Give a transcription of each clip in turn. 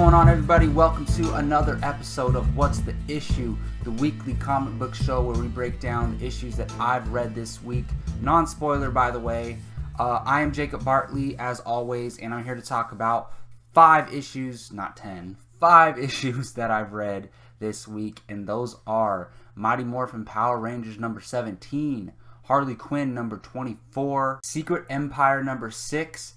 going on, everybody? Welcome to another episode of What's the Issue, the weekly comic book show where we break down the issues that I've read this week. Non-spoiler, by the way. I am Jacob Bartley, as always, and I'm here to talk about 5 issues, not 10, 5 issues that I've read this week, and those are Mighty Morphin Power Rangers number 17, Harley Quinn number 24, Secret Empire number 6,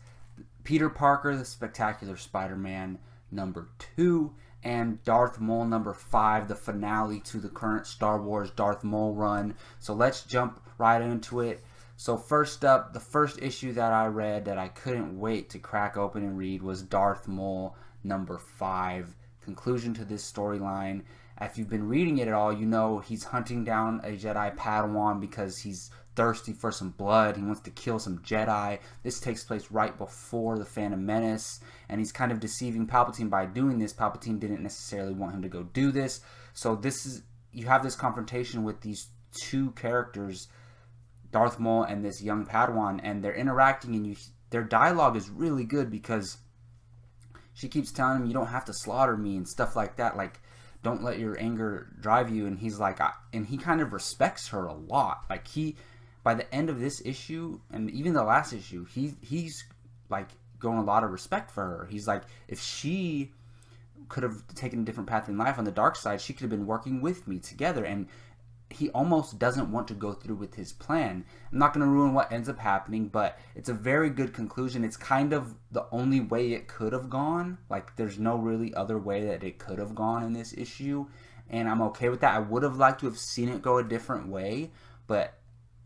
Peter Parker, the Spectacular Spider-Man number 2, and Darth Maul number 5, the finale to the current Star Wars Darth Maul run. So let's jump right into it. So first up, the first issue that I read that I couldn't wait to crack open and read was Darth Maul number 5, conclusion to this storyline. If you've been reading it at all, you know he's hunting down a Jedi Padawan because he's thirsty for some blood. He wants to kill some Jedi. This takes place right before the Phantom Menace, and he's kind of deceiving Palpatine by doing this. Palpatine didn't necessarily want him to go do this. So you have this confrontation with these two characters, Darth Maul and this young Padawan, and they're interacting, and their dialogue is really good because she keeps telling him, you don't have to slaughter me and stuff like that, like, don't let your anger drive you. And he's like, and he kind of respects her a lot. Like, by the end of this issue, and even the last issue, he's like going a lot of respect for her. He's like, if she could have taken a different path in life on the dark side, she could have been working with me together. And he almost doesn't want to go through with his plan. I'm not going to ruin what ends up happening, but it's a very good conclusion. It's kind of the only way it could have gone. Like, there's no really other way that it could have gone in this issue, and I'm okay with that. I would have liked to have seen it go a different way, but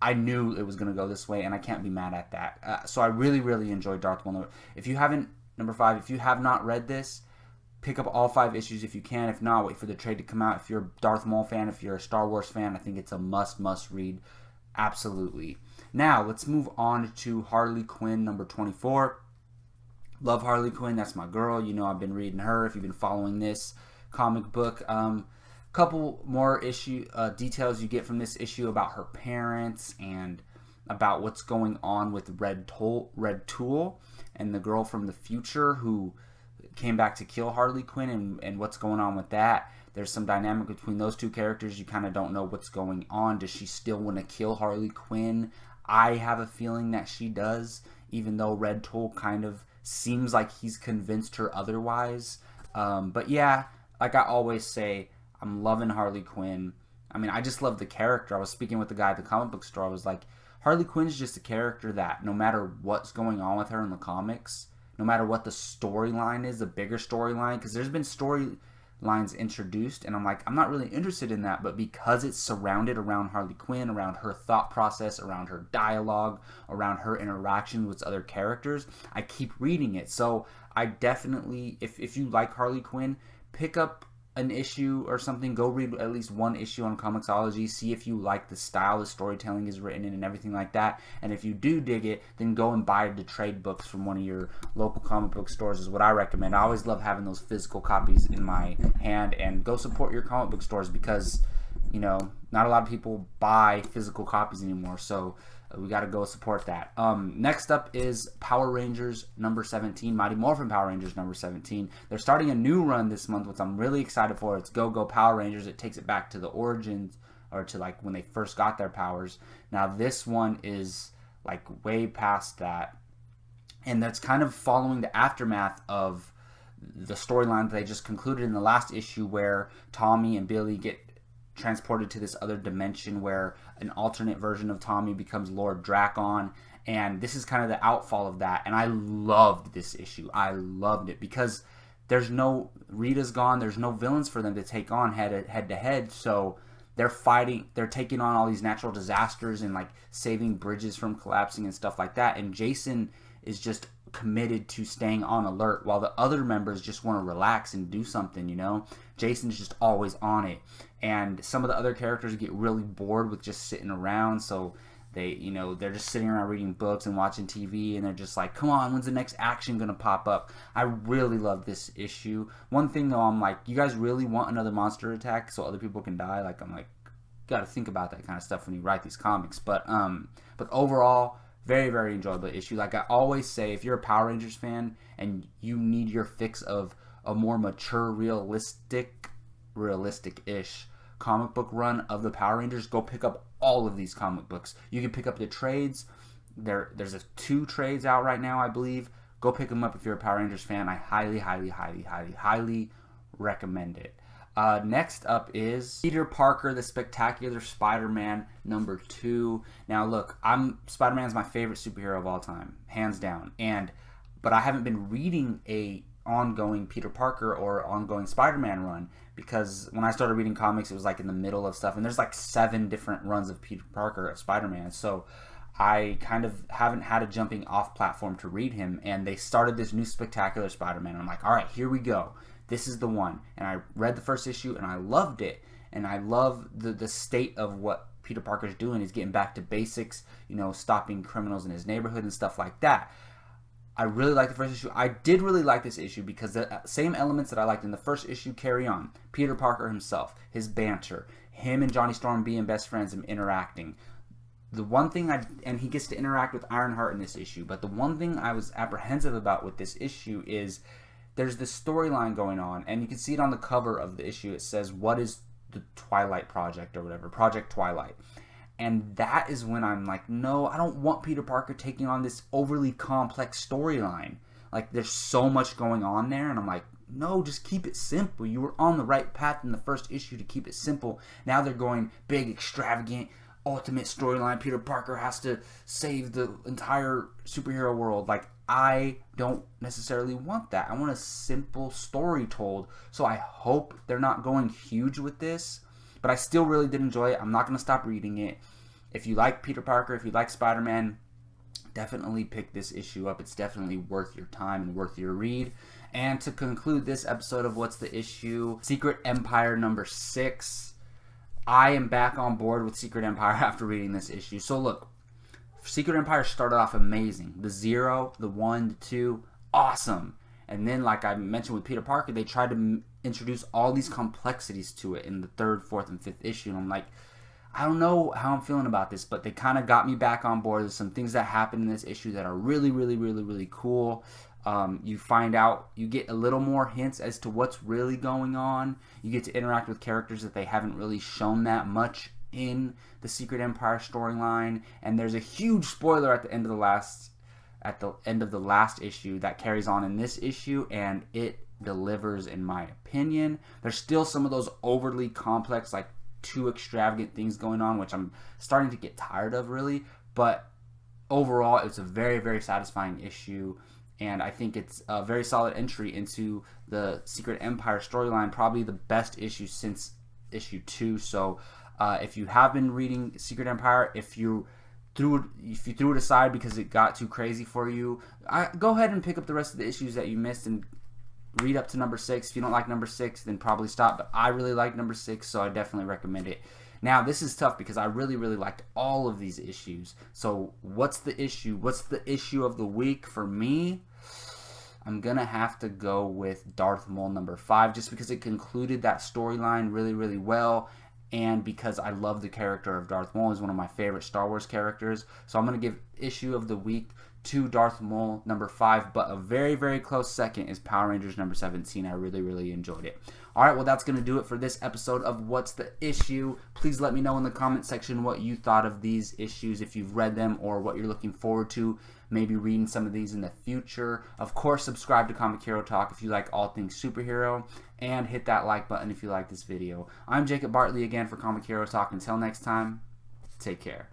I knew it was going to go this way, and I can't be mad at that. So I really, really enjoyed Darth Maul. If you haven't, number 5, if you have not read this, pick up all 5 issues if you can. If not, wait for the trade to come out. If you're a Darth Maul fan, if you're a Star Wars fan, I think it's a must read. Absolutely. Now, let's move on to Harley Quinn number 24. Love Harley Quinn. That's my girl. You know I've been reading her if you've been following this comic book. Couple more details you get from this issue about her parents and about what's going on with Red Tool and the girl from the future who came back to kill Harley Quinn, and what's going on with that. There's some dynamic between those two characters. You kind of don't know what's going on. Does she still want to kill Harley Quinn? I have a feeling that she does, even though Red Tool kind of seems like he's convinced her otherwise. But yeah, like I always say, I'm loving Harley Quinn. I mean, I just love the character. I was speaking with the guy at the comic book store. I was like, Harley Quinn's just a character that no matter what's going on with her in the comics, no matter what the storyline is, the bigger storyline, because there's been storylines introduced, and I'm like, I'm not really interested in that, but because it's surrounded around Harley Quinn, around her thought process, around her dialogue, around her interaction with other characters, I keep reading it. So I definitely, if you like Harley Quinn, pick up an issue or something, go read at least one issue on Comixology, see if you like the style the storytelling is written in and everything like that, and if you do dig it, then go and buy the trade books from one of your local comic book stores is what I recommend. I always love having those physical copies in my hand, and go support your comic book stores because, you know, not a lot of people buy physical copies anymore, so we got to go support that. Next up is Power Rangers number 17, Mighty Morphin Power Rangers number 17. They're starting a new run this month, which I'm really excited for. It's Go Go Power Rangers. It takes it back to the origins, or to like when they first got their powers. Now this one is like way past that, and that's kind of following the aftermath of the storyline that they just concluded in the last issue, where Tommy and Billy get transported to this other dimension where an alternate version of Tommy becomes Lord Drakon, and this is kind of the outfall of that. And I loved this issue. I loved it because Rita's gone, there's no villains for them to take on head to head, so they're taking on all these natural disasters and like saving bridges from collapsing and stuff like that, and Jason is just committed to staying on alert while the other members just want to relax and do something, you know. Jason's just always on it, and some of the other characters get really bored with just sitting around, so they're just sitting around reading books and watching TV, and they're just like, come on, when's the next action gonna pop up? I really love this issue. One thing though, I'm like, you guys really want another monster attack so other people can die? Like, I'm like, gotta think about that kind of stuff when you write these comics. But overall, very, very enjoyable issue. Like I always say, if you're a Power Rangers fan and you need your fix of a more mature, realistic-ish comic book run of the Power Rangers, go pick up all of these comic books. You can pick up the trades. There's 2 trades out right now, I believe. Go pick them up if you're a Power Rangers fan. I highly, highly, highly, highly, highly recommend it. Next up is Peter Parker, the Spectacular Spider-Man #2. Now look, Spider-Man is my favorite superhero of all time, hands down. But I haven't been reading a ongoing Peter Parker or ongoing Spider-Man run, because when I started reading comics, it was like in the middle of stuff, and there's like 7 different runs of Peter Parker of Spider-Man. So I kind of haven't had a jumping off platform to read him, and they started this new Spectacular Spider-Man. I'm like, all right, here we go. This is the one. And I read the first issue, and I loved it. And I love the state of what Peter Parker's doing. He's getting back to basics, stopping criminals in his neighborhood and stuff like that. I really like the first issue. I did really like this issue because the same elements that I liked in the first issue carry on. Peter Parker himself, his banter, him and Johnny Storm being best friends and interacting. The one thing and he gets to interact with Ironheart in this issue, but the one thing I was apprehensive about with this issue is there's this storyline going on, and you can see it on the cover of the issue. It says, what is the Twilight Project or whatever, Project Twilight. And that is when I'm like, no, I don't want Peter Parker taking on this overly complex storyline. Like, there's so much going on there, and I'm like, no, just keep it simple. You were on the right path in the first issue to keep it simple. Now they're going big, extravagant, ultimate storyline. Peter Parker has to save the entire superhero world. Like, I don't necessarily want that. I want a simple story told. So I hope they're not going huge with this, but I still really did enjoy it. I'm not going to stop reading it. If you like Peter Parker, if you like Spider-Man, definitely pick this issue up. It's definitely worth your time and worth your read. And to conclude this episode of What's the Issue, Secret Empire #6. I am back on board with Secret Empire after reading this issue. So look, Secret Empire started off amazing. The 0, the 1, the 2, awesome. And then, like I mentioned with Peter Parker, they tried to introduce all these complexities to it in the 3rd, 4th, and 5th issue. And I'm like, I don't know how I'm feeling about this, but they kind of got me back on board. There's some things that happen in this issue that are really, really, really, really cool. You find out, you get a little more hints as to what's really going on. You get to interact with characters that they haven't really shown that much in the Secret Empire storyline. And there's a huge spoiler at the end of the last issue that carries on in this issue, and it delivers in my opinion. There's still some of those overly complex, like too extravagant things going on, which I'm starting to get tired of really, but overall it's a very, very satisfying issue, and I think it's a very solid entry into the Secret Empire storyline, probably the best issue since issue 2. So if you have been reading Secret Empire, if you threw it aside because it got too crazy for you, go ahead and pick up the rest of the issues that you missed and read up to #6. If you don't like #6, then probably stop. But I really like #6, so I definitely recommend it. Now, this is tough because I really, really liked all of these issues. So what's the issue? What's the issue of the week for me? I'm going to have to go with Darth Maul #5 just because it concluded that storyline really, really well. And because I love the character of Darth Maul. He's one of my favorite Star Wars characters. So I'm going to give issue of the week to Darth Maul #5. But a very, very close second is Power Rangers #17. I really, really enjoyed it. Alright, well that's going to do it for this episode of What's the Issue. Please let me know in the comment section what you thought of these issues, if you've read them, or what you're looking forward to maybe reading some of these in the future. Of course, subscribe to Comic Hero Talk if you like all things superhero, and hit that like button if you like this video. I'm Jacob Bartley again for Comic Hero Talk. Until next time, take care.